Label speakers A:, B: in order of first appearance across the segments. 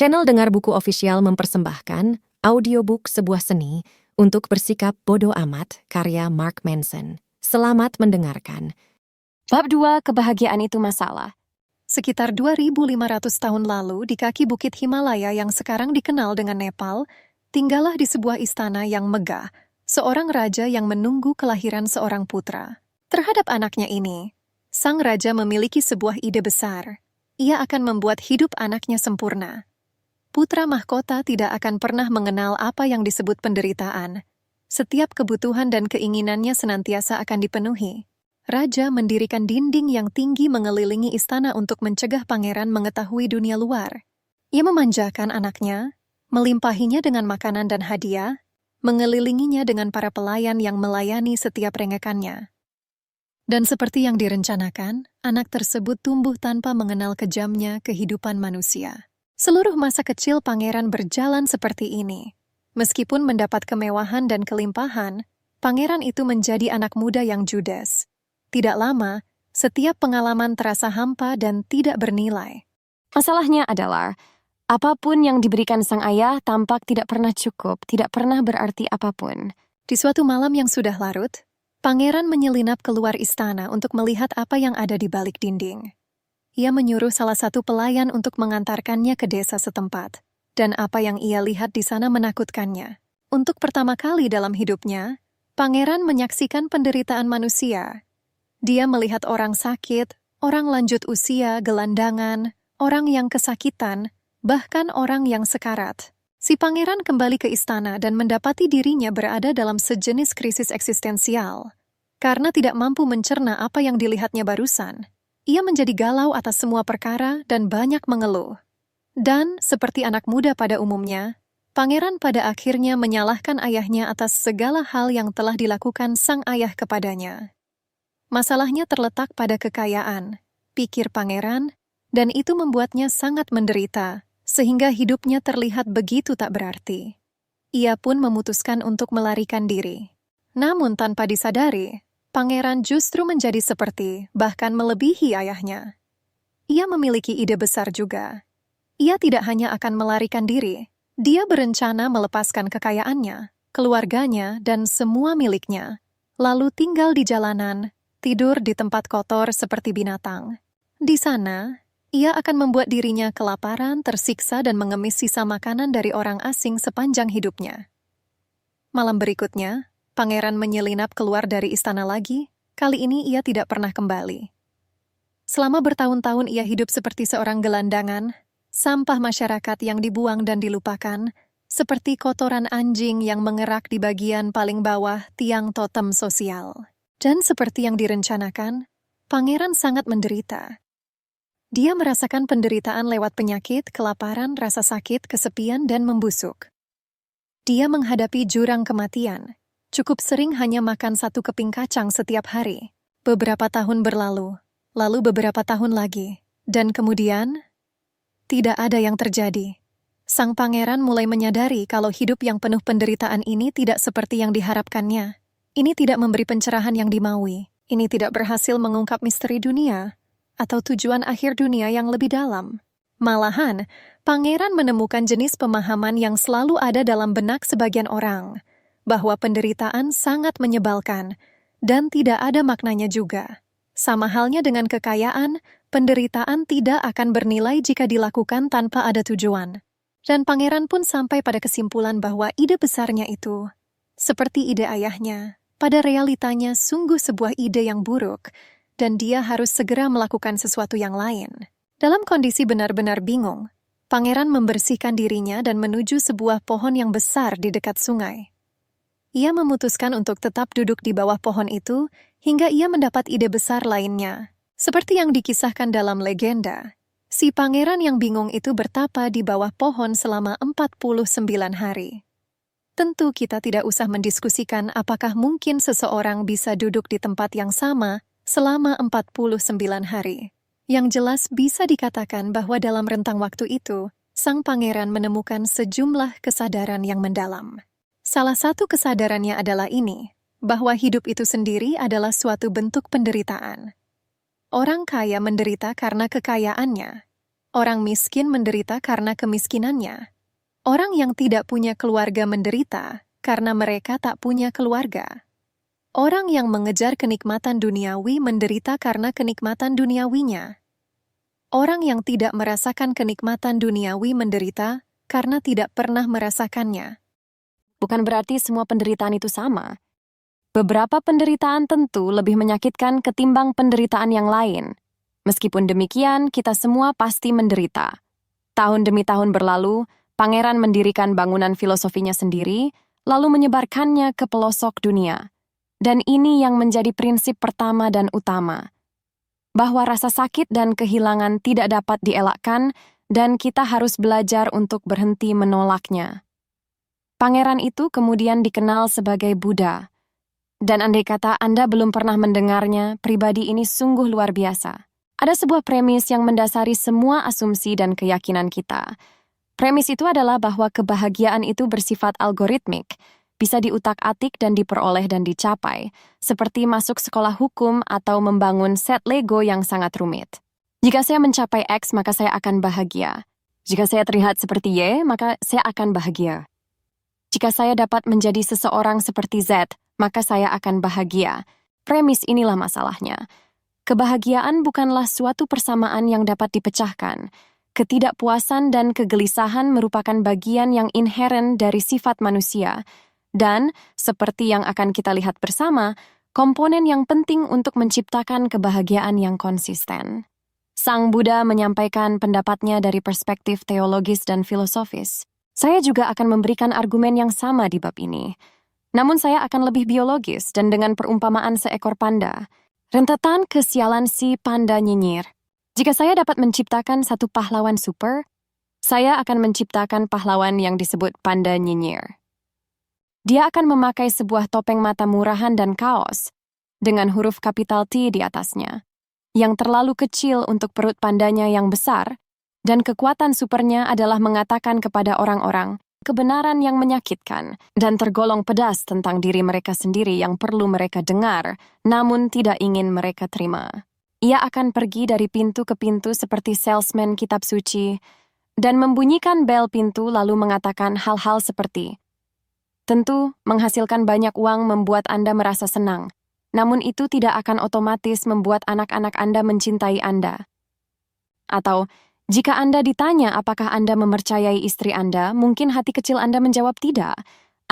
A: Channel Dengar Buku Official mempersembahkan audiobook sebuah seni untuk bersikap bodoh amat karya Mark Manson. Selamat mendengarkan.
B: Bab 2, kebahagiaan itu masalah.
C: Sekitar 2.500 tahun lalu, di kaki bukit Himalaya yang sekarang dikenal dengan Nepal, tinggallah di sebuah istana yang megah, seorang raja yang menunggu kelahiran seorang putra. Terhadap anaknya ini, sang raja memiliki sebuah ide besar. Ia akan membuat hidup anaknya sempurna. Putra mahkota tidak akan pernah mengenal apa yang disebut penderitaan. Setiap kebutuhan dan keinginannya senantiasa akan dipenuhi. Raja mendirikan dinding yang tinggi mengelilingi istana untuk mencegah pangeran mengetahui dunia luar. Ia memanjakan anaknya, melimpahinya dengan makanan dan hadiah, mengelilinginya dengan para pelayan yang melayani setiap rengekannya. Dan seperti yang direncanakan, anak tersebut tumbuh tanpa mengenal kejamnya kehidupan manusia. Seluruh masa kecil pangeran berjalan seperti ini. Meskipun mendapat kemewahan dan kelimpahan, pangeran itu menjadi anak muda yang judes. Tidak lama, setiap pengalaman terasa hampa dan tidak bernilai.
B: Masalahnya adalah, apapun yang diberikan sang ayah tampak tidak pernah cukup, tidak pernah berarti apapun.
C: Di suatu malam yang sudah larut, pangeran menyelinap keluar istana untuk melihat apa yang ada di balik dinding. Ia menyuruh salah satu pelayan untuk mengantarkannya ke desa setempat, dan apa yang ia lihat di sana menakutkannya. Untuk pertama kali dalam hidupnya, pangeran menyaksikan penderitaan manusia. Dia melihat orang sakit, orang lanjut usia, gelandangan, orang yang kesakitan, bahkan orang yang sekarat. Si pangeran kembali ke istana dan mendapati dirinya berada dalam sejenis krisis eksistensial. Karena tidak mampu mencerna apa yang dilihatnya barusan, ia menjadi galau atas semua perkara dan banyak mengeluh. Dan, seperti anak muda pada umumnya, pangeran pada akhirnya menyalahkan ayahnya atas segala hal yang telah dilakukan sang ayah kepadanya. Masalahnya terletak pada kekayaan, pikir pangeran, dan itu membuatnya sangat menderita, sehingga hidupnya terlihat begitu tak berarti. Ia pun memutuskan untuk melarikan diri. Namun tanpa disadari, pangeran justru menjadi seperti, bahkan melebihi ayahnya. Ia memiliki ide besar juga. Ia tidak hanya akan melarikan diri, dia berencana melepaskan kekayaannya, keluarganya, dan semua miliknya, lalu tinggal di jalanan, tidur di tempat kotor seperti binatang. Di sana, ia akan membuat dirinya kelaparan, tersiksa, dan mengemis sisa makanan dari orang asing sepanjang hidupnya. Malam berikutnya, pangeran menyelinap keluar dari istana lagi. Kali ini ia tidak pernah kembali. Selama bertahun-tahun ia hidup seperti seorang gelandangan, sampah masyarakat yang dibuang dan dilupakan, seperti kotoran anjing yang mengerak di bagian paling bawah tiang totem sosial. Dan seperti yang direncanakan, pangeran sangat menderita. Dia merasakan penderitaan lewat penyakit, kelaparan, rasa sakit, kesepian, dan membusuk. Dia menghadapi jurang kematian. Cukup sering hanya makan satu keping kacang setiap hari. Beberapa tahun berlalu, lalu beberapa tahun lagi. Dan kemudian, tidak ada yang terjadi. Sang pangeran mulai menyadari kalau hidup yang penuh penderitaan ini tidak seperti yang diharapkannya. Ini tidak memberi pencerahan yang dimaui. Ini tidak berhasil mengungkap misteri dunia atau tujuan akhir dunia yang lebih dalam. Malahan, pangeran menemukan jenis pemahaman yang selalu ada dalam benak sebagian orang, bahwa penderitaan sangat menyebalkan dan tidak ada maknanya juga. Sama halnya dengan kekayaan, penderitaan tidak akan bernilai jika dilakukan tanpa ada tujuan. Dan pangeran pun sampai pada kesimpulan bahwa ide besarnya itu, seperti ide ayahnya, pada realitanya sungguh sebuah ide yang buruk, dan dia harus segera melakukan sesuatu yang lain. Dalam kondisi benar-benar bingung, pangeran membersihkan dirinya dan menuju sebuah pohon yang besar di dekat sungai. Ia memutuskan untuk tetap duduk di bawah pohon itu hingga ia mendapat ide besar lainnya. Seperti yang dikisahkan dalam legenda, si pangeran yang bingung itu bertapa di bawah pohon selama 49 hari. Tentu kita tidak usah mendiskusikan apakah mungkin seseorang bisa duduk di tempat yang sama selama 49 hari. Yang jelas bisa dikatakan bahwa dalam rentang waktu itu, sang pangeran menemukan sejumlah kesadaran yang mendalam. Salah satu kesadarannya adalah ini, bahwa hidup itu sendiri adalah suatu bentuk penderitaan. Orang kaya menderita karena kekayaannya. Orang miskin menderita karena kemiskinannya. Orang yang tidak punya keluarga menderita karena mereka tak punya keluarga. Orang yang mengejar kenikmatan duniawi menderita karena kenikmatan duniawinya. Orang yang tidak merasakan kenikmatan duniawi menderita karena tidak pernah merasakannya.
B: Bukan berarti semua penderitaan itu sama. Beberapa penderitaan tentu lebih menyakitkan ketimbang penderitaan yang lain. Meskipun demikian, kita semua pasti menderita. Tahun demi tahun berlalu, Pangeran mendirikan bangunan filosofinya sendiri, lalu menyebarkannya ke pelosok dunia. Dan ini yang menjadi prinsip pertama dan utama. Bahwa rasa sakit dan kehilangan tidak dapat dielakkan, dan kita harus belajar untuk berhenti menolaknya. Pangeran itu kemudian dikenal sebagai Buddha. Dan andai kata Anda belum pernah mendengarnya, pribadi ini sungguh luar biasa. Ada sebuah premis yang mendasari semua asumsi dan keyakinan kita. Premis itu adalah bahwa kebahagiaan itu bersifat algoritmik, bisa diutak-atik dan diperoleh dan dicapai, seperti masuk sekolah hukum atau membangun set Lego yang sangat rumit. Jika saya mencapai X, maka saya akan bahagia. Jika saya terlihat seperti Y, maka saya akan bahagia. Jika saya dapat menjadi seseorang seperti Z, maka saya akan bahagia. Premis inilah masalahnya. Kebahagiaan bukanlah suatu persamaan yang dapat dipecahkan. Ketidakpuasan dan kegelisahan merupakan bagian yang inheren dari sifat manusia. Dan, seperti yang akan kita lihat bersama, komponen yang penting untuk menciptakan kebahagiaan yang konsisten. Sang Buddha menyampaikan pendapatnya dari perspektif teologis dan filosofis. Saya juga akan memberikan argumen yang sama di bab ini. Namun saya akan lebih biologis dan dengan perumpamaan seekor panda. Rentetan kesialan si panda nyinyir. Jika saya dapat menciptakan satu pahlawan super, saya akan menciptakan pahlawan yang disebut panda nyinyir. Dia akan memakai sebuah topeng mata murahan dan kaos, dengan huruf kapital T di atasnya, yang terlalu kecil untuk perut pandanya yang besar, dan kekuatan supernya adalah mengatakan kepada orang-orang kebenaran yang menyakitkan dan tergolong pedas tentang diri mereka sendiri yang perlu mereka dengar, namun tidak ingin mereka terima. Ia akan pergi dari pintu ke pintu seperti salesman kitab suci dan membunyikan bel pintu lalu mengatakan hal-hal seperti, tentu, menghasilkan banyak uang membuat Anda merasa senang, namun itu tidak akan otomatis membuat anak-anak Anda mencintai Anda. Atau, jika Anda ditanya apakah Anda mempercayai istri Anda, mungkin hati kecil Anda menjawab tidak.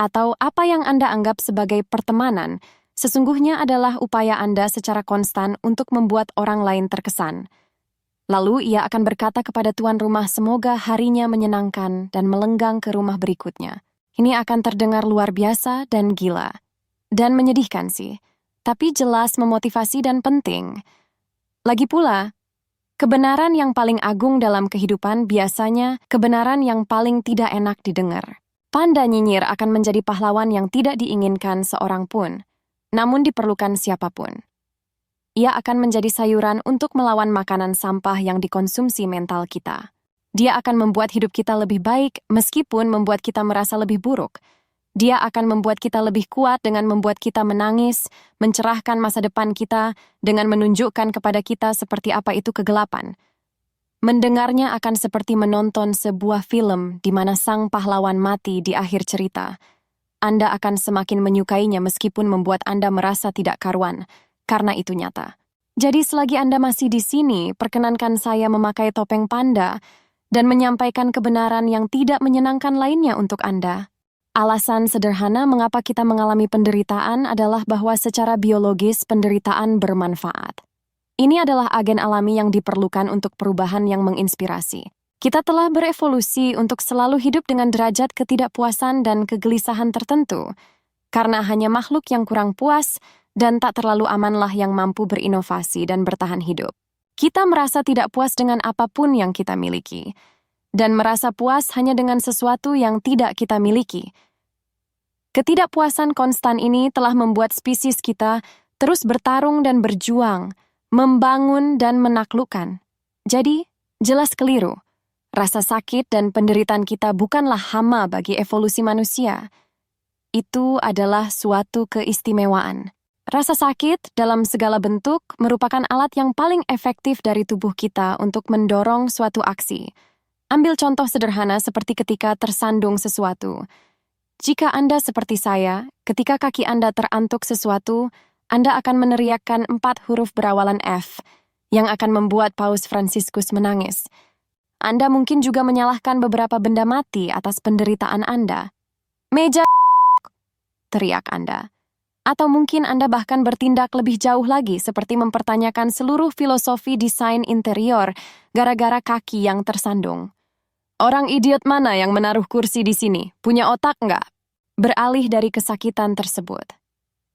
B: Atau apa yang Anda anggap sebagai pertemanan, sesungguhnya adalah upaya Anda secara konstan untuk membuat orang lain terkesan. Lalu ia akan berkata kepada tuan rumah semoga harinya menyenangkan dan melenggang ke rumah berikutnya. Ini akan terdengar luar biasa dan gila. Dan menyedihkan sih, tapi jelas memotivasi dan penting. Lagi pula, kebenaran yang paling agung dalam kehidupan biasanya kebenaran yang paling tidak enak didengar. Panda nyinyir akan menjadi pahlawan yang tidak diinginkan seorang pun, namun diperlukan siapapun. Ia akan menjadi sayuran untuk melawan makanan sampah yang dikonsumsi mental kita. Dia akan membuat hidup kita lebih baik meskipun membuat kita merasa lebih buruk. Dia akan membuat kita lebih kuat dengan membuat kita menangis, mencerahkan masa depan kita dengan menunjukkan kepada kita seperti apa itu kegelapan. Mendengarnya akan seperti menonton sebuah film di mana sang pahlawan mati di akhir cerita. Anda akan semakin menyukainya meskipun membuat Anda merasa tidak karuan, karena itu nyata. Jadi selagi Anda masih di sini, perkenankan saya memakai topeng panda dan menyampaikan kebenaran yang tidak menyenangkan lainnya untuk Anda. Alasan sederhana mengapa kita mengalami penderitaan adalah bahwa secara biologis penderitaan bermanfaat. Ini adalah agen alami yang diperlukan untuk perubahan yang menginspirasi. Kita telah berevolusi untuk selalu hidup dengan derajat ketidakpuasan dan kegelisahan tertentu, karena hanya makhluk yang kurang puas dan tak terlalu amanlah yang mampu berinovasi dan bertahan hidup. Kita merasa tidak puas dengan apapun yang kita miliki, dan merasa puas hanya dengan sesuatu yang tidak kita miliki. Ketidakpuasan konstan ini telah membuat spesies kita terus bertarung dan berjuang, membangun dan menaklukkan. Jadi, jelas keliru. Rasa sakit dan penderitaan kita bukanlah hama bagi evolusi manusia. Itu adalah suatu keistimewaan. Rasa sakit dalam segala bentuk merupakan alat yang paling efektif dari tubuh kita untuk mendorong suatu aksi. Ambil contoh sederhana seperti ketika tersandung sesuatu. Jika Anda seperti saya, ketika kaki Anda terantuk sesuatu, Anda akan meneriakkan 4 huruf berawalan F yang akan membuat Paus Fransiskus menangis. Anda mungkin juga menyalahkan beberapa benda mati atas penderitaan Anda. Meja, teriak Anda. Atau mungkin Anda bahkan bertindak lebih jauh lagi seperti mempertanyakan seluruh filosofi desain interior gara-gara kaki yang tersandung. Orang idiot mana yang menaruh kursi di sini? Punya otak nggak? Beralih dari kesakitan tersebut.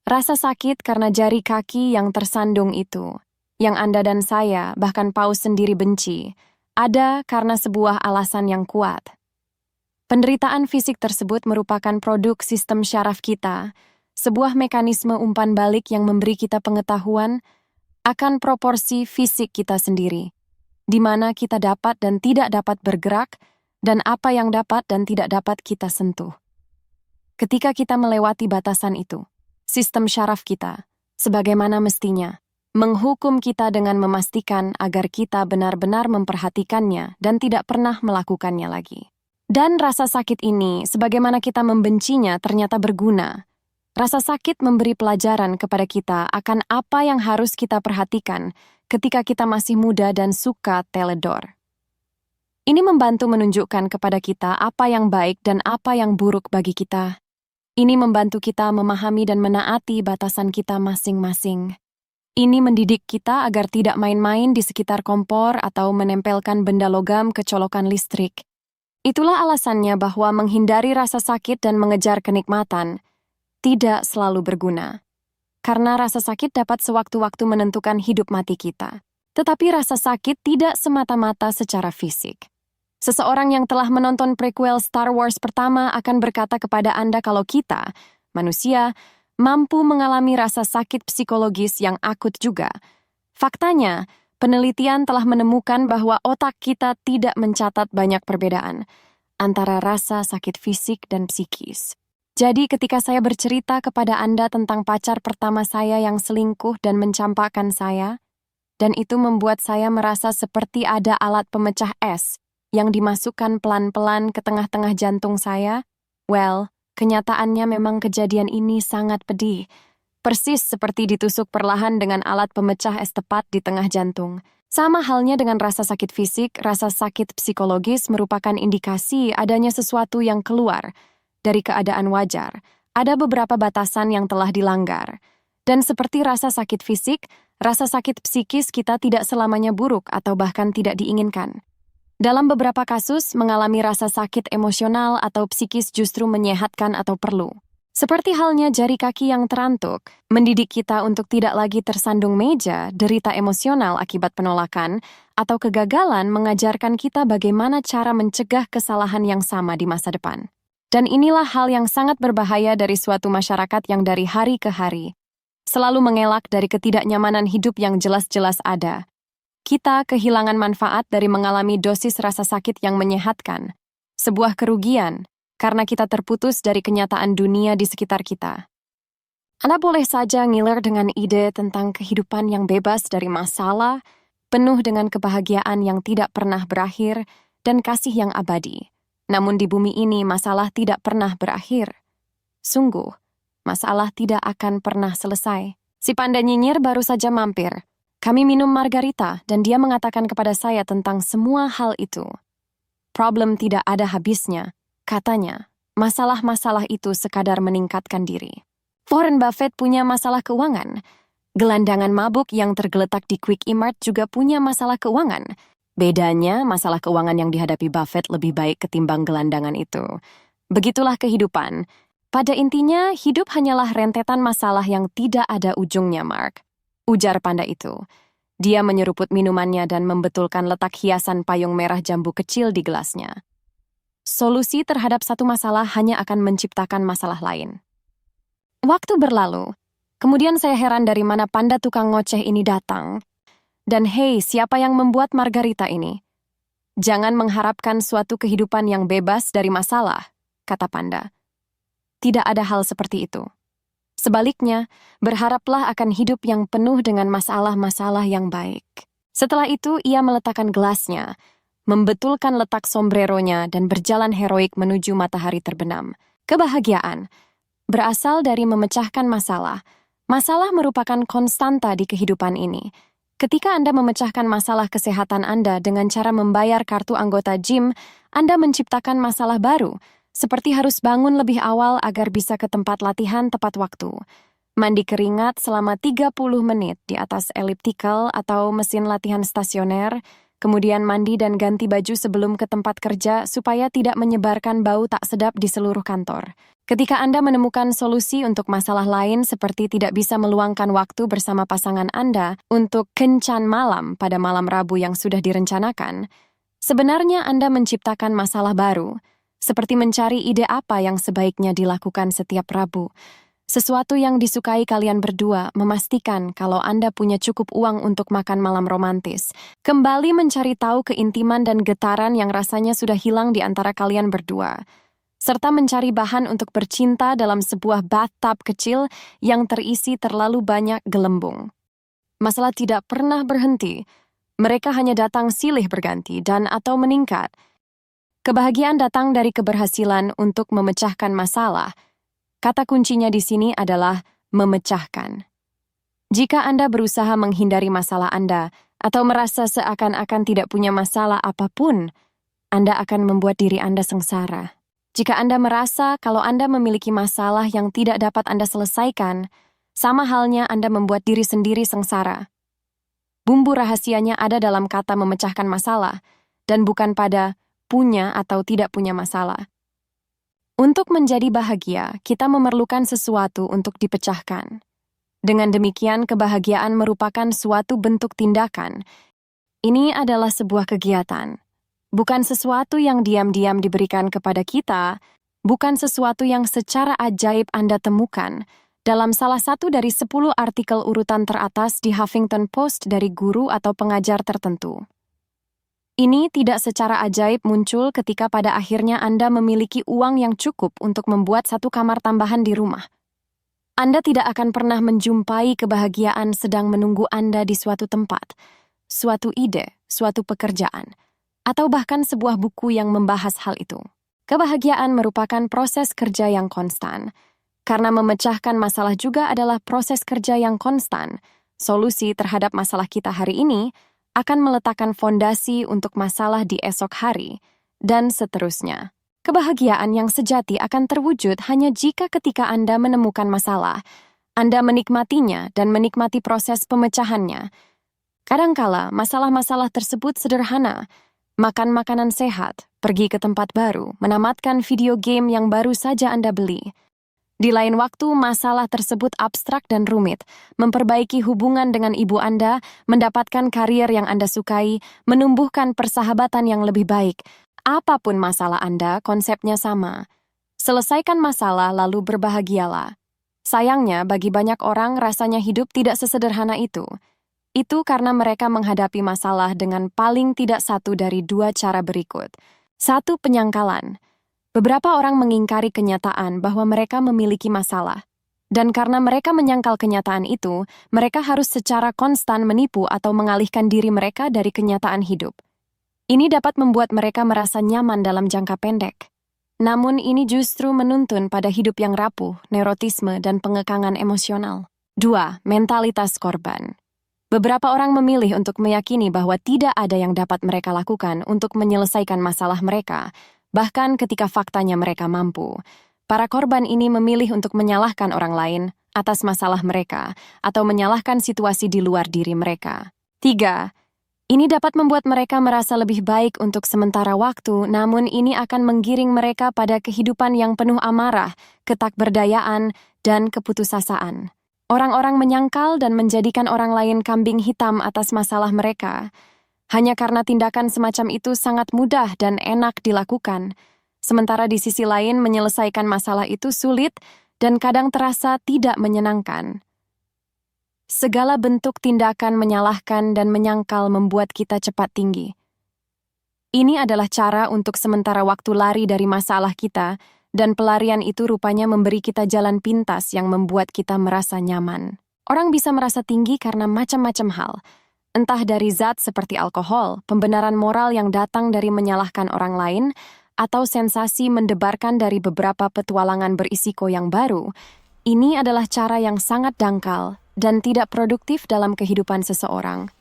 B: Rasa sakit karena jari kaki yang tersandung itu, yang Anda dan saya, bahkan Paus sendiri benci, ada karena sebuah alasan yang kuat. Penderitaan fisik tersebut merupakan produk sistem syaraf kita, sebuah mekanisme umpan balik yang memberi kita pengetahuan akan proporsi fisik kita sendiri, di mana kita dapat dan tidak dapat bergerak, dan apa yang dapat dan tidak dapat kita sentuh. Ketika kita melewati batasan itu, sistem syaraf kita, sebagaimana mestinya, menghukum kita dengan memastikan agar kita benar-benar memperhatikannya dan tidak pernah melakukannya lagi. Dan rasa sakit ini, sebagaimana kita membencinya, ternyata berguna. Rasa sakit memberi pelajaran kepada kita akan apa yang harus kita perhatikan ketika kita masih muda dan suka teledor. Ini membantu menunjukkan kepada kita apa yang baik dan apa yang buruk bagi kita. Ini membantu kita memahami dan menaati batasan kita masing-masing. Ini mendidik kita agar tidak main-main di sekitar kompor atau menempelkan benda logam ke colokan listrik. Itulah alasannya bahwa menghindari rasa sakit dan mengejar kenikmatan tidak selalu berguna. Karena rasa sakit dapat sewaktu-waktu menentukan hidup mati kita. Tetapi rasa sakit tidak semata-mata secara fisik. Seseorang yang telah menonton prequel Star Wars pertama akan berkata kepada Anda kalau kita, manusia, mampu mengalami rasa sakit psikologis yang akut juga. Faktanya, penelitian telah menemukan bahwa otak kita tidak mencatat banyak perbedaan antara rasa sakit fisik dan psikis. Jadi ketika saya bercerita kepada Anda tentang pacar pertama saya yang selingkuh dan mencampakkan saya, dan itu membuat saya merasa seperti ada alat pemecah es yang dimasukkan pelan-pelan ke tengah-tengah jantung saya, kenyataannya memang kejadian ini sangat pedih, persis seperti ditusuk perlahan dengan alat pemecah es tepat di tengah jantung. Sama halnya dengan rasa sakit fisik, rasa sakit psikologis merupakan indikasi adanya sesuatu yang keluar dari keadaan wajar. Ada beberapa batasan yang telah dilanggar. Dan seperti rasa sakit fisik, rasa sakit psikis kita tidak selamanya buruk atau bahkan tidak diinginkan. Dalam beberapa kasus, mengalami rasa sakit emosional atau psikis justru menyehatkan atau perlu. Seperti halnya jari kaki yang terantuk, mendidik kita untuk tidak lagi tersandung meja, derita emosional akibat penolakan, atau kegagalan mengajarkan kita bagaimana cara mencegah kesalahan yang sama di masa depan. Dan inilah hal yang sangat berbahaya dari suatu masyarakat yang dari hari ke hari selalu mengelak dari ketidaknyamanan hidup yang jelas-jelas ada. Kita kehilangan manfaat dari mengalami dosis rasa sakit yang menyehatkan, sebuah kerugian, karena kita terputus dari kenyataan dunia di sekitar kita. Anda boleh saja ngiler dengan ide tentang kehidupan yang bebas dari masalah, penuh dengan kebahagiaan yang tidak pernah berakhir, dan kasih yang abadi. Namun di bumi ini masalah tidak pernah berakhir. Sungguh, masalah tidak akan pernah selesai. Si panda nyinyir baru saja mampir. Kami minum margarita dan dia mengatakan kepada saya tentang semua hal itu. Problem tidak ada habisnya, katanya. Masalah-masalah itu sekadar meningkatkan diri. Warren Buffett punya masalah keuangan. Gelandangan mabuk yang tergeletak di Quick E-Mart juga punya masalah keuangan. Bedanya, masalah keuangan yang dihadapi Buffett lebih baik ketimbang gelandangan itu. Begitulah kehidupan. Pada intinya, hidup hanyalah rentetan masalah yang tidak ada ujungnya, Mark. Ujar panda itu. Dia menyeruput minumannya dan membetulkan letak hiasan payung merah jambu kecil di gelasnya. Solusi terhadap satu masalah hanya akan menciptakan masalah lain. Waktu berlalu. Kemudian saya heran dari mana panda tukang ngoceh ini datang. Dan hei, siapa yang membuat margarita ini? Jangan mengharapkan suatu kehidupan yang bebas dari masalah, kata panda. Tidak ada hal seperti itu. Sebaliknya, berharaplah akan hidup yang penuh dengan masalah-masalah yang baik. Setelah itu, ia meletakkan gelasnya, membetulkan letak sombreronya, dan berjalan heroik menuju matahari terbenam. Kebahagiaan berasal dari memecahkan masalah. Masalah merupakan konstanta di kehidupan ini. Ketika Anda memecahkan masalah kesehatan Anda dengan cara membayar kartu anggota gym, Anda menciptakan masalah baru, seperti harus bangun lebih awal agar bisa ke tempat latihan tepat waktu. Mandi keringat selama 30 menit di atas elliptical atau mesin latihan stasioner, kemudian mandi dan ganti baju sebelum ke tempat kerja supaya tidak menyebarkan bau tak sedap di seluruh kantor. Ketika Anda menemukan solusi untuk masalah lain seperti tidak bisa meluangkan waktu bersama pasangan Anda untuk kencan malam pada malam Rabu yang sudah direncanakan, sebenarnya Anda menciptakan masalah baru, seperti mencari ide apa yang sebaiknya dilakukan setiap Rabu. Sesuatu yang disukai kalian berdua memastikan kalau Anda punya cukup uang untuk makan malam romantis. Kembali mencari tahu keintiman dan getaran yang rasanya sudah hilang di antara kalian berdua. Serta mencari bahan untuk bercinta dalam sebuah bathtub kecil yang terisi terlalu banyak gelembung. Masalah tidak pernah berhenti. Mereka hanya datang silih berganti dan atau meningkat. Kebahagiaan datang dari keberhasilan untuk memecahkan masalah. Kata kuncinya di sini adalah memecahkan. Jika Anda berusaha menghindari masalah Anda atau merasa seakan-akan tidak punya masalah apapun, Anda akan membuat diri Anda sengsara. Jika Anda merasa kalau Anda memiliki masalah yang tidak dapat Anda selesaikan, sama halnya Anda membuat diri sendiri sengsara. Bumbu rahasianya ada dalam kata memecahkan masalah, dan bukan pada punya atau tidak punya masalah. Untuk menjadi bahagia, kita memerlukan sesuatu untuk dipecahkan. Dengan demikian, kebahagiaan merupakan suatu bentuk tindakan. Ini adalah sebuah kegiatan. Bukan sesuatu yang diam-diam diberikan kepada kita, bukan sesuatu yang secara ajaib Anda temukan dalam salah satu dari 10 artikel urutan teratas di Huffington Post dari guru atau pengajar tertentu. Ini tidak secara ajaib muncul ketika pada akhirnya Anda memiliki uang yang cukup untuk membuat satu kamar tambahan di rumah. Anda tidak akan pernah menjumpai kebahagiaan sedang menunggu Anda di suatu tempat, suatu ide, suatu pekerjaan, atau bahkan sebuah buku yang membahas hal itu. Kebahagiaan merupakan proses kerja yang konstan. Karena memecahkan masalah juga adalah proses kerja yang konstan, solusi terhadap masalah kita hari ini akan meletakkan fondasi untuk masalah di esok hari, dan seterusnya. Kebahagiaan yang sejati akan terwujud hanya jika ketika Anda menemukan masalah, Anda menikmatinya dan menikmati proses pemecahannya. Kadangkala masalah-masalah tersebut sederhana, makan makanan sehat, pergi ke tempat baru, menamatkan video game yang baru saja Anda beli. Di lain waktu, masalah tersebut abstrak dan rumit, memperbaiki hubungan dengan ibu Anda, mendapatkan karier yang Anda sukai, menumbuhkan persahabatan yang lebih baik. Apapun masalah Anda, konsepnya sama. Selesaikan masalah lalu berbahagialah. Sayangnya, bagi banyak orang rasanya hidup tidak sesederhana itu. Itu karena mereka menghadapi masalah dengan paling tidak satu dari 2 cara berikut. 1. Penyangkalan. Beberapa orang mengingkari kenyataan bahwa mereka memiliki masalah. Dan karena mereka menyangkal kenyataan itu, mereka harus secara konstan menipu atau mengalihkan diri mereka dari kenyataan hidup. Ini dapat membuat mereka merasa nyaman dalam jangka pendek. Namun ini justru menuntun pada hidup yang rapuh, neurotisme, dan pengekangan emosional. 2. Mentalitas korban. Beberapa orang memilih untuk meyakini bahwa tidak ada yang dapat mereka lakukan untuk menyelesaikan masalah mereka, bahkan ketika faktanya mereka mampu. Para korban ini memilih untuk menyalahkan orang lain atas masalah mereka atau menyalahkan situasi di luar diri mereka. 3. Ini dapat membuat mereka merasa lebih baik untuk sementara waktu, namun ini akan menggiring mereka pada kehidupan yang penuh amarah, ketakberdayaan, dan keputusasaan. Orang-orang menyangkal dan menjadikan orang lain kambing hitam atas masalah mereka. Hanya karena tindakan semacam itu sangat mudah dan enak dilakukan, sementara di sisi lain menyelesaikan masalah itu sulit dan kadang terasa tidak menyenangkan. Segala bentuk tindakan menyalahkan dan menyangkal membuat kita cepat tinggi. Ini adalah cara untuk sementara waktu lari dari masalah kita dan pelarian itu rupanya memberi kita jalan pintas yang membuat kita merasa nyaman. Orang bisa merasa tinggi karena macam-macam hal, entah dari zat seperti alkohol, pembenaran moral yang datang dari menyalahkan orang lain, atau sensasi mendebarkan dari beberapa petualangan berisiko yang baru. Ini adalah cara yang sangat dangkal dan tidak produktif dalam kehidupan seseorang.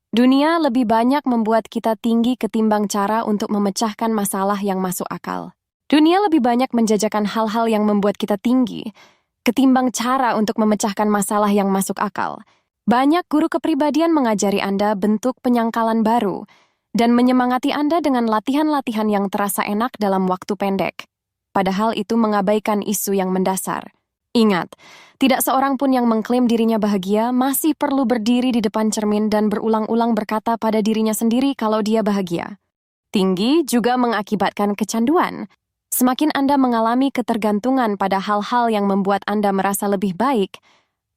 B: Dunia lebih banyak membuat kita tinggi ketimbang cara untuk memecahkan masalah yang masuk akal. Dunia lebih banyak menjajakan hal-hal yang membuat kita tinggi, ketimbang cara untuk memecahkan masalah yang masuk akal. Banyak guru kepribadian mengajari Anda bentuk penyangkalan baru dan menyemangati Anda dengan latihan-latihan yang terasa enak dalam waktu pendek. Padahal itu mengabaikan isu yang mendasar. Ingat, tidak seorang pun yang mengklaim dirinya bahagia masih perlu berdiri di depan cermin dan berulang-ulang berkata pada dirinya sendiri kalau dia bahagia. Tinggi juga mengakibatkan kecanduan. Semakin Anda mengalami ketergantungan pada hal-hal yang membuat Anda merasa lebih baik,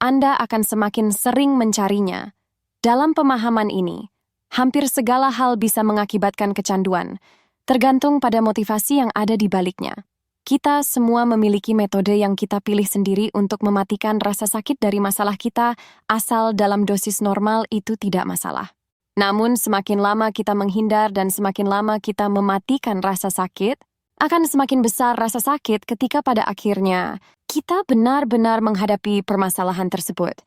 B: Anda akan semakin sering mencarinya. Dalam pemahaman ini, hampir segala hal bisa mengakibatkan kecanduan, tergantung pada motivasi yang ada di baliknya. Kita semua memiliki metode yang kita pilih sendiri untuk mematikan rasa sakit dari masalah kita, asal dalam dosis normal itu tidak masalah. Namun semakin lama kita menghindar dan semakin lama kita mematikan rasa sakit, akan semakin besar rasa sakit ketika pada akhirnya kita benar-benar menghadapi permasalahan tersebut.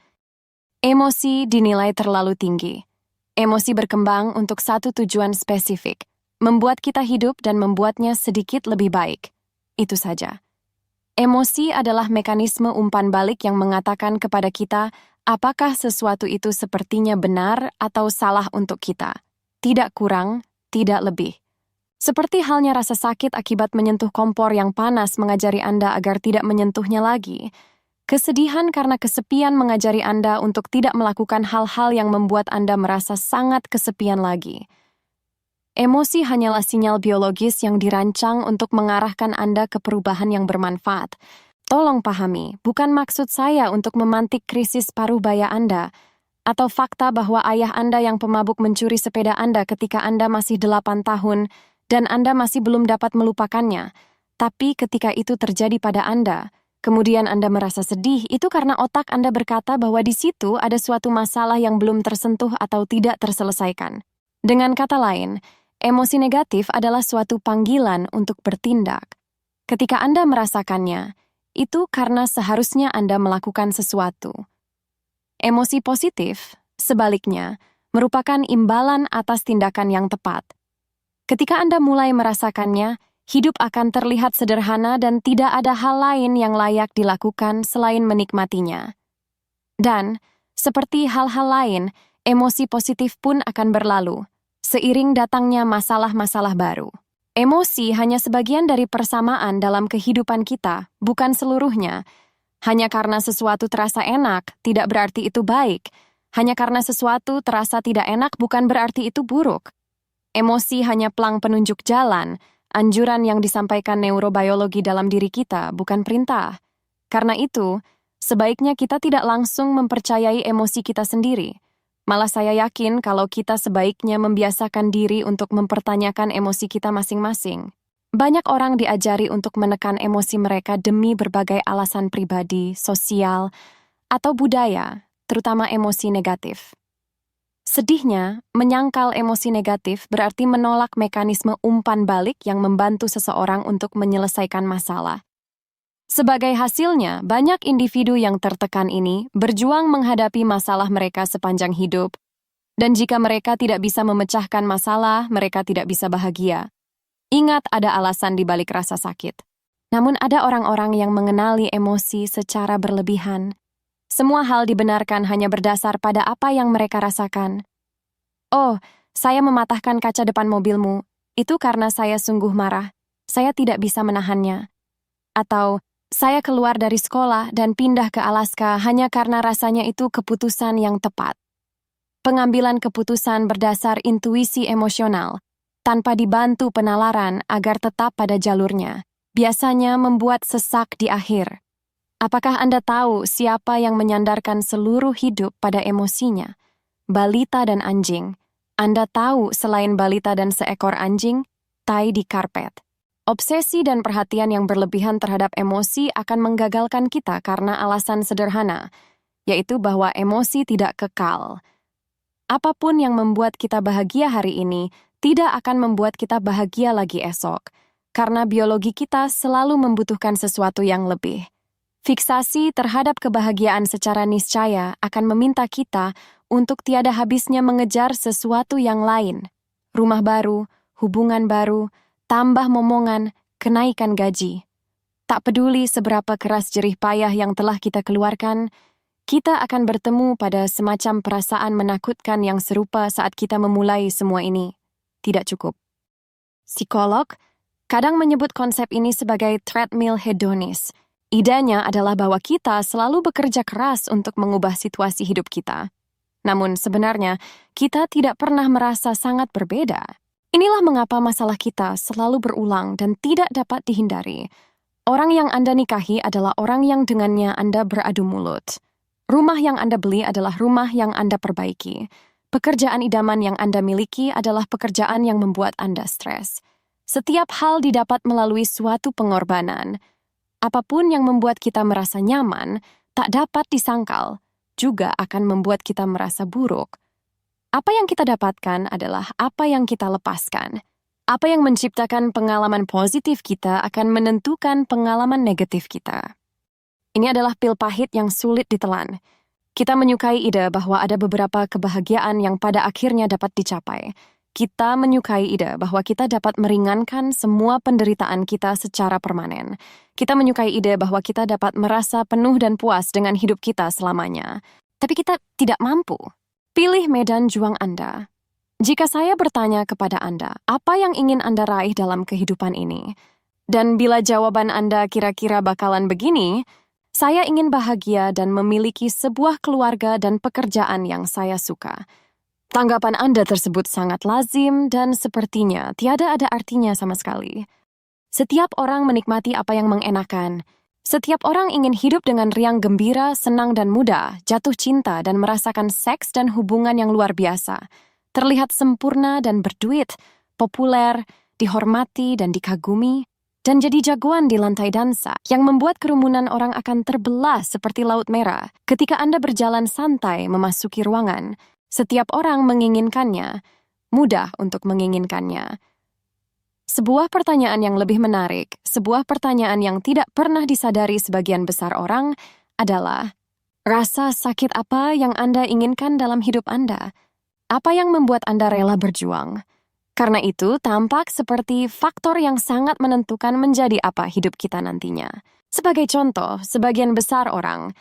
B: Emosi dinilai terlalu tinggi. Emosi berkembang untuk satu tujuan spesifik, membuat kita hidup dan membuatnya sedikit lebih baik. Itu saja. Emosi adalah mekanisme umpan balik yang mengatakan kepada kita apakah sesuatu itu sepertinya benar atau salah untuk kita. Tidak kurang, tidak lebih. Seperti halnya rasa sakit akibat menyentuh kompor yang panas mengajari Anda agar tidak menyentuhnya lagi. Kesedihan karena kesepian mengajari Anda untuk tidak melakukan hal-hal yang membuat Anda merasa sangat kesepian lagi. Emosi hanyalah sinyal biologis yang dirancang untuk mengarahkan Anda ke perubahan yang bermanfaat. Tolong pahami, bukan maksud saya untuk memantik krisis paruh baya Anda, atau fakta bahwa ayah Anda yang pemabuk mencuri sepeda Anda ketika Anda masih 8 tahun dan Anda masih belum dapat melupakannya. Tapi ketika itu terjadi pada Anda, kemudian Anda merasa sedih, itu karena otak Anda berkata bahwa di situ ada suatu masalah yang belum tersentuh atau tidak terselesaikan. Dengan kata lain, emosi negatif adalah suatu panggilan untuk bertindak. Ketika Anda merasakannya, itu karena seharusnya Anda melakukan sesuatu. Emosi positif, sebaliknya, merupakan imbalan atas tindakan yang tepat. Ketika Anda mulai merasakannya, hidup akan terlihat sederhana dan tidak ada hal lain yang layak dilakukan selain menikmatinya. Dan, seperti hal-hal lain, emosi positif pun akan berlalu, seiring datangnya masalah-masalah baru. Emosi hanya sebagian dari persamaan dalam kehidupan kita, bukan seluruhnya. Hanya karena sesuatu terasa enak, tidak berarti itu baik. Hanya karena sesuatu terasa tidak enak, bukan berarti itu buruk. Emosi hanya pelang penunjuk jalan, anjuran yang disampaikan neurobiologi dalam diri kita, bukan perintah. Karena itu, sebaiknya kita tidak langsung mempercayai emosi kita sendiri. Malah saya yakin kalau kita sebaiknya membiasakan diri untuk mempertanyakan emosi kita masing-masing. Banyak orang diajari untuk menekan emosi mereka demi berbagai alasan pribadi, sosial, atau budaya, terutama emosi negatif. Sedihnya, menyangkal emosi negatif berarti menolak mekanisme umpan balik yang membantu seseorang untuk menyelesaikan masalah. Sebagai hasilnya, banyak individu yang tertekan ini berjuang menghadapi masalah mereka sepanjang hidup. Dan jika mereka tidak bisa memecahkan masalah, mereka tidak bisa bahagia. Ingat, ada alasan di balik rasa sakit. Namun ada orang-orang yang mengenali emosi secara berlebihan. Semua hal dibenarkan hanya berdasar pada apa yang mereka rasakan. Oh, saya mematahkan kaca depan mobilmu. Itu karena saya sungguh marah. Saya tidak bisa menahannya. Atau, saya keluar dari sekolah dan pindah ke Alaska hanya karena rasanya itu keputusan yang tepat. Pengambilan keputusan berdasar intuisi emosional, tanpa dibantu penalaran agar tetap pada jalurnya, biasanya membuat sesak di akhir. Apakah Anda tahu siapa yang menyandarkan seluruh hidup pada emosinya? Balita dan anjing. Anda tahu selain balita dan seekor anjing, tai di karpet. Obsesi dan perhatian yang berlebihan terhadap emosi akan menggagalkan kita karena alasan sederhana, yaitu bahwa emosi tidak kekal. Apapun yang membuat kita bahagia hari ini tidak akan membuat kita bahagia lagi esok, karena biologi kita selalu membutuhkan sesuatu yang lebih. Fiksasi terhadap kebahagiaan secara niscaya akan meminta kita untuk tiada habisnya mengejar sesuatu yang lain. Rumah baru, hubungan baru, tambah momongan, kenaikan gaji. Tak peduli seberapa keras jerih payah yang telah kita keluarkan, kita akan bertemu pada semacam perasaan menakutkan yang serupa saat kita memulai semua ini. Tidak cukup. Psikolog kadang menyebut konsep ini sebagai treadmill hedonis. Idenya adalah bahwa kita selalu bekerja keras untuk mengubah situasi hidup kita. Namun sebenarnya, kita tidak pernah merasa sangat berbeda. Inilah mengapa masalah kita selalu berulang dan tidak dapat dihindari. Orang yang Anda nikahi adalah orang yang dengannya Anda beradu mulut. Rumah yang Anda beli adalah rumah yang Anda perbaiki. Pekerjaan idaman yang Anda miliki adalah pekerjaan yang membuat Anda stres. Setiap hal didapat melalui suatu pengorbanan. Apapun yang membuat kita merasa nyaman, tak dapat disangkal, juga akan membuat kita merasa buruk. Apa yang kita dapatkan adalah apa yang kita lepaskan. Apa yang menciptakan pengalaman positif kita akan menentukan pengalaman negatif kita. Ini adalah pil pahit yang sulit ditelan. Kita menyukai ide bahwa ada beberapa kebahagiaan yang pada akhirnya dapat dicapai. Kita menyukai ide bahwa kita dapat meringankan semua penderitaan kita secara permanen. Kita menyukai ide bahwa kita dapat merasa penuh dan puas dengan hidup kita selamanya. Tapi kita tidak mampu. Pilih medan juang Anda. Jika saya bertanya kepada Anda, apa yang ingin Anda raih dalam kehidupan ini? Dan bila jawaban Anda kira-kira bakalan begini, saya ingin bahagia dan memiliki sebuah keluarga dan pekerjaan yang saya suka. Tanggapan Anda tersebut sangat lazim dan sepertinya tiada ada artinya sama sekali. Setiap orang menikmati apa yang mengenakan. Setiap orang ingin hidup dengan riang gembira, senang dan mudah, jatuh cinta dan merasakan seks dan hubungan yang luar biasa. Terlihat sempurna dan berduit, populer, dihormati dan dikagumi, dan jadi jagoan di lantai dansa yang membuat kerumunan orang akan terbelah seperti laut merah ketika Anda berjalan santai memasuki ruangan. Setiap orang menginginkannya, mudah untuk menginginkannya. Sebuah pertanyaan yang lebih menarik, sebuah pertanyaan yang tidak pernah disadari sebagian besar orang adalah, rasa sakit apa yang Anda inginkan dalam hidup Anda? Apa yang membuat Anda rela berjuang? Karena itu, tampak seperti faktor yang sangat menentukan menjadi apa hidup kita nantinya. Sebagai contoh, sebagian besar orang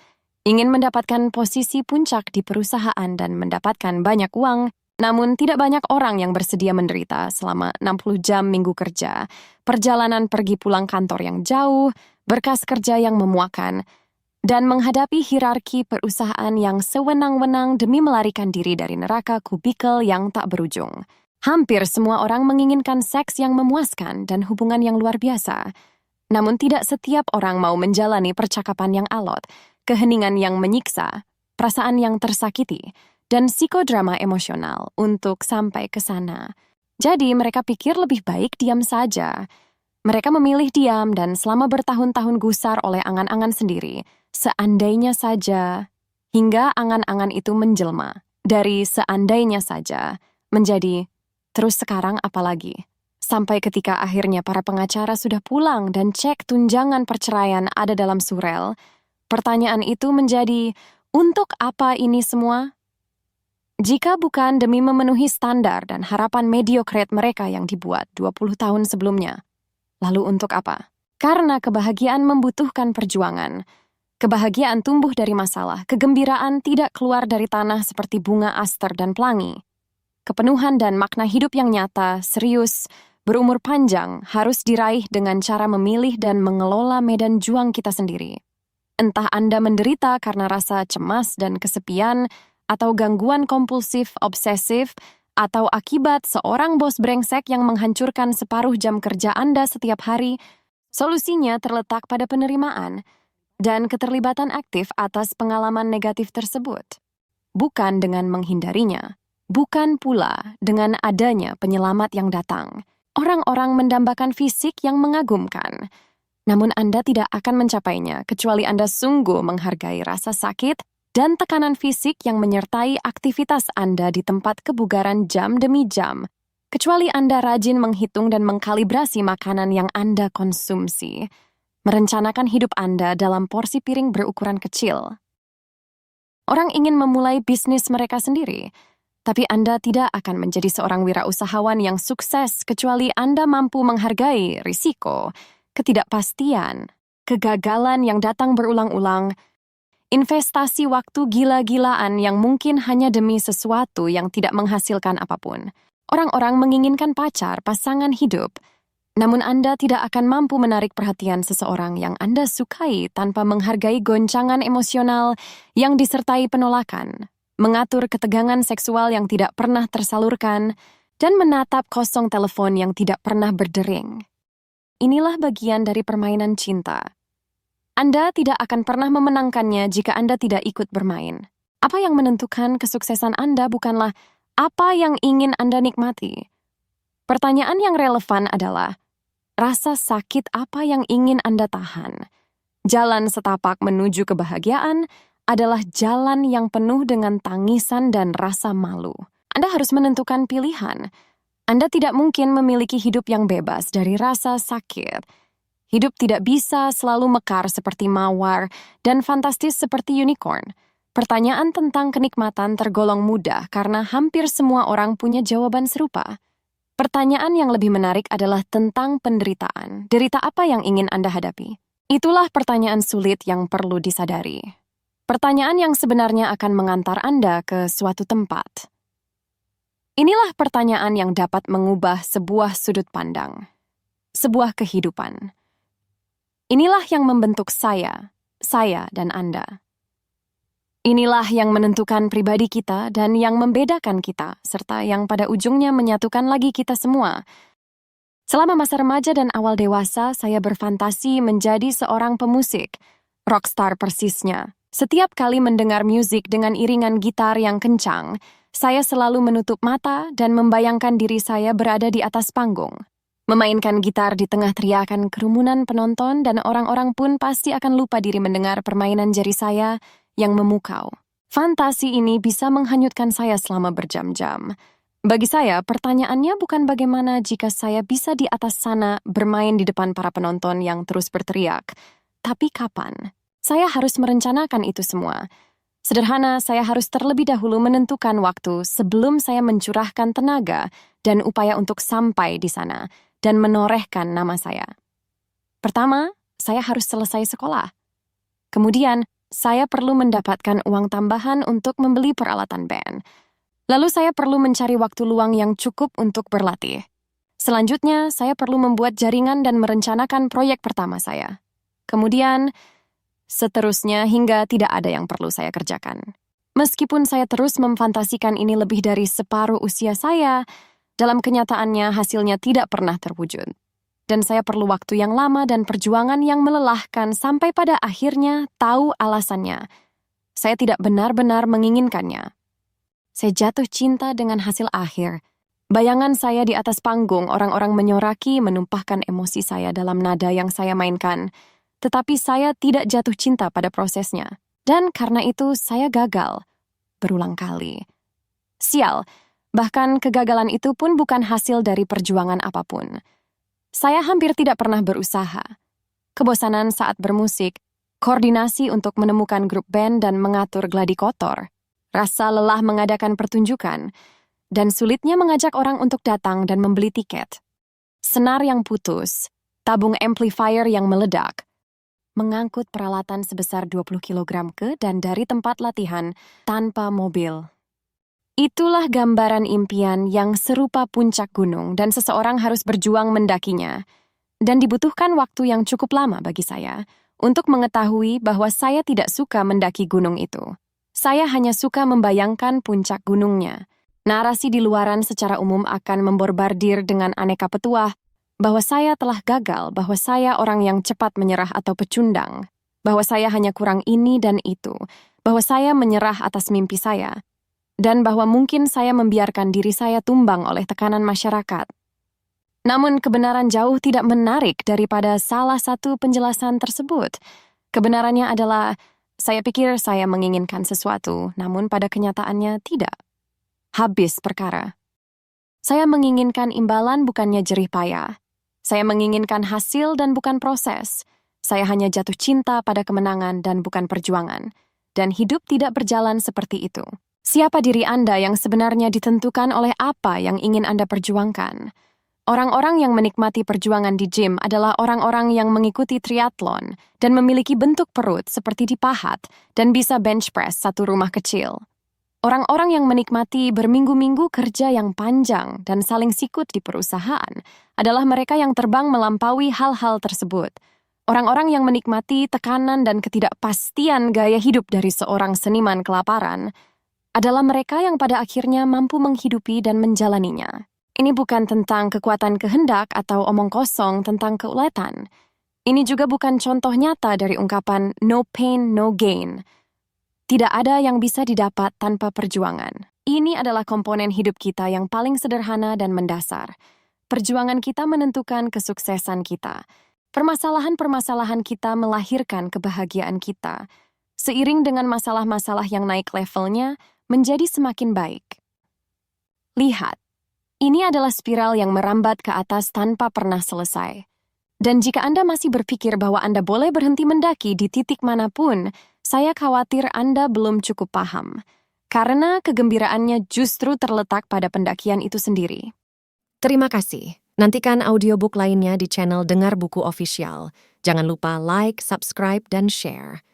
B: ingin mendapatkan posisi puncak di perusahaan dan mendapatkan banyak uang, namun tidak banyak orang yang bersedia menderita selama 60 jam minggu kerja, perjalanan pergi pulang kantor yang jauh, berkas kerja yang memuakan, dan menghadapi hierarki perusahaan yang sewenang-wenang demi melarikan diri dari neraka kubikel yang tak berujung. Hampir semua orang menginginkan seks yang memuaskan dan hubungan yang luar biasa. Namun tidak setiap orang mau menjalani percakapan yang alot, keheningan yang menyiksa, perasaan yang tersakiti, dan psikodrama emosional untuk sampai ke sana. Jadi mereka pikir lebih baik diam saja. Mereka memilih diam dan selama bertahun-tahun gusar oleh angan-angan sendiri, seandainya saja, hingga angan-angan itu menjelma. Dari seandainya saja, menjadi terus sekarang apalagi. Sampai ketika akhirnya para pengacara sudah pulang dan cek tunjangan perceraian ada dalam surel, pertanyaan itu menjadi, untuk apa ini semua? Jika bukan demi memenuhi standar dan harapan mediocre mereka yang dibuat 20 tahun sebelumnya. Lalu untuk apa? Karena kebahagiaan membutuhkan perjuangan. Kebahagiaan tumbuh dari masalah, kegembiraan tidak keluar dari tanah seperti bunga aster dan pelangi. Kepenuhan dan makna hidup yang nyata, serius, berumur panjang harus diraih dengan cara memilih dan mengelola medan juang kita sendiri. Entah Anda menderita karena rasa cemas dan kesepian, atau gangguan kompulsif obsesif, atau akibat seorang bos brengsek yang menghancurkan separuh jam kerja Anda setiap hari, solusinya terletak pada penerimaan dan keterlibatan aktif atas pengalaman negatif tersebut. Bukan dengan menghindarinya, bukan pula dengan adanya penyelamat yang datang. Orang-orang mendambakan fisik yang mengagumkan. Namun Anda tidak akan mencapainya kecuali Anda sungguh menghargai rasa sakit dan tekanan fisik yang menyertai aktivitas Anda di tempat kebugaran jam demi jam. Kecuali Anda rajin menghitung dan mengkalibrasi makanan yang Anda konsumsi. Merencanakan hidup Anda dalam porsi piring berukuran kecil. Orang ingin memulai bisnis mereka sendiri, tapi Anda tidak akan menjadi seorang wirausahawan yang sukses kecuali Anda mampu menghargai risiko, ketidakpastian, kegagalan yang datang berulang-ulang, investasi waktu gila-gilaan yang mungkin hanya demi sesuatu yang tidak menghasilkan apapun. Orang-orang menginginkan pacar, pasangan hidup, namun Anda tidak akan mampu menarik perhatian seseorang yang Anda sukai tanpa menghargai goncangan emosional yang disertai penolakan, mengatur ketegangan seksual yang tidak pernah tersalurkan, dan menatap kosong telepon yang tidak pernah berdering. Inilah bagian dari permainan cinta. Anda tidak akan pernah memenangkannya jika Anda tidak ikut bermain. Apa yang menentukan kesuksesan Anda bukanlah apa yang ingin Anda nikmati. Pertanyaan yang relevan adalah, rasa sakit apa yang ingin Anda tahan? Jalan setapak menuju kebahagiaan adalah jalan yang penuh dengan tangisan dan rasa malu. Anda harus menentukan pilihan. Anda tidak mungkin memiliki hidup yang bebas dari rasa sakit. Hidup tidak bisa selalu mekar seperti mawar dan fantastis seperti unicorn. Pertanyaan tentang kenikmatan tergolong mudah karena hampir semua orang punya jawaban serupa. Pertanyaan yang lebih menarik adalah tentang penderitaan. Derita apa yang ingin Anda hadapi? Itulah pertanyaan sulit yang perlu disadari. Pertanyaan yang sebenarnya akan mengantar Anda ke suatu tempat. Inilah pertanyaan yang dapat mengubah sebuah sudut pandang, sebuah kehidupan. Inilah yang membentuk saya dan Anda. Inilah yang menentukan pribadi kita dan yang membedakan kita, serta yang pada ujungnya menyatukan lagi kita semua. Selama masa remaja dan awal dewasa, saya berfantasi menjadi seorang pemusik, rockstar persisnya. Setiap kali mendengar musik dengan iringan gitar yang kencang, saya selalu menutup mata dan membayangkan diri saya berada di atas panggung. Memainkan gitar di tengah teriakan kerumunan penonton dan orang-orang pun pasti akan lupa diri mendengar permainan jari saya yang memukau. Fantasi ini bisa menghanyutkan saya selama berjam-jam. Bagi saya, pertanyaannya bukan bagaimana jika saya bisa di atas sana bermain di depan para penonton yang terus berteriak, tapi kapan? Saya harus merencanakan itu semua. Sederhana, saya harus terlebih dahulu menentukan waktu sebelum saya mencurahkan tenaga dan upaya untuk sampai di sana dan menorehkan nama saya. Pertama, saya harus selesai sekolah. Kemudian, saya perlu mendapatkan uang tambahan untuk membeli peralatan band. Lalu saya perlu mencari waktu luang yang cukup untuk berlatih. Selanjutnya, saya perlu membuat jaringan dan merencanakan proyek pertama saya. Kemudian, seterusnya hingga tidak ada yang perlu saya kerjakan. Meskipun saya terus memfantasikan ini lebih dari separuh usia saya, dalam kenyataannya hasilnya tidak pernah terwujud. Dan saya perlu waktu yang lama dan perjuangan yang melelahkan sampai pada akhirnya tahu alasannya. Saya tidak benar-benar menginginkannya. Saya jatuh cinta dengan hasil akhir. Bayangan saya di atas panggung, orang-orang menyoraki, menumpahkan emosi saya dalam nada yang saya mainkan. Tetapi saya tidak jatuh cinta pada prosesnya. Dan karena itu saya gagal. Berulang kali. Sial, bahkan kegagalan itu pun bukan hasil dari perjuangan apapun. Saya hampir tidak pernah berusaha. Kebosanan saat bermusik, koordinasi untuk menemukan grup band dan mengatur gladi kotor, rasa lelah mengadakan pertunjukan, dan sulitnya mengajak orang untuk datang dan membeli tiket. Senar yang putus, tabung amplifier yang meledak, mengangkut peralatan sebesar 20 kg ke dan dari tempat latihan tanpa mobil. Itulah gambaran impian yang serupa puncak gunung dan seseorang harus berjuang mendakinya. Dan dibutuhkan waktu yang cukup lama bagi saya untuk mengetahui bahwa saya tidak suka mendaki gunung itu. Saya hanya suka membayangkan puncak gunungnya. Narasi di luaran secara umum akan memborbardir dengan aneka petuah bahwa saya telah gagal, bahwa saya orang yang cepat menyerah atau pecundang, bahwa saya hanya kurang ini dan itu, bahwa saya menyerah atas mimpi saya, dan bahwa mungkin saya membiarkan diri saya tumbang oleh tekanan masyarakat. Namun kebenaran jauh tidak menarik daripada salah satu penjelasan tersebut. Kebenarannya adalah, saya pikir saya menginginkan sesuatu, namun pada kenyataannya tidak. Habis perkara. Saya menginginkan imbalan bukannya jerih payah. Saya menginginkan hasil dan bukan proses. Saya hanya jatuh cinta pada kemenangan dan bukan perjuangan. Dan hidup tidak berjalan seperti itu. Siapa diri Anda yang sebenarnya ditentukan oleh apa yang ingin Anda perjuangkan? Orang-orang yang menikmati perjuangan di gym adalah orang-orang yang mengikuti triathlon dan memiliki bentuk perut seperti dipahat dan bisa bench press satu rumah kecil. Orang-orang yang menikmati berminggu-minggu kerja yang panjang dan saling sikut di perusahaan adalah mereka yang terbang melampaui hal-hal tersebut. Orang-orang yang menikmati tekanan dan ketidakpastian gaya hidup dari seorang seniman kelaparan adalah mereka yang pada akhirnya mampu menghidupi dan menjalaninya. Ini bukan tentang kekuatan kehendak atau omong kosong tentang keuletan. Ini juga bukan contoh nyata dari ungkapan no pain, no gain. Tidak ada yang bisa didapat tanpa perjuangan. Ini adalah komponen hidup kita yang paling sederhana dan mendasar. Perjuangan kita menentukan kesuksesan kita. Permasalahan-permasalahan kita melahirkan kebahagiaan kita. Seiring dengan masalah-masalah yang naik levelnya, menjadi semakin baik. Lihat. Ini adalah spiral yang merambat ke atas tanpa pernah selesai. Dan jika Anda masih berpikir bahwa Anda boleh berhenti mendaki di titik manapun, saya khawatir Anda belum cukup paham. Karena kegembiraannya justru terletak pada pendakian itu sendiri.
A: Terima kasih. Nantikan audiobook lainnya di channel Dengar Buku Official. Jangan lupa like, subscribe, dan share.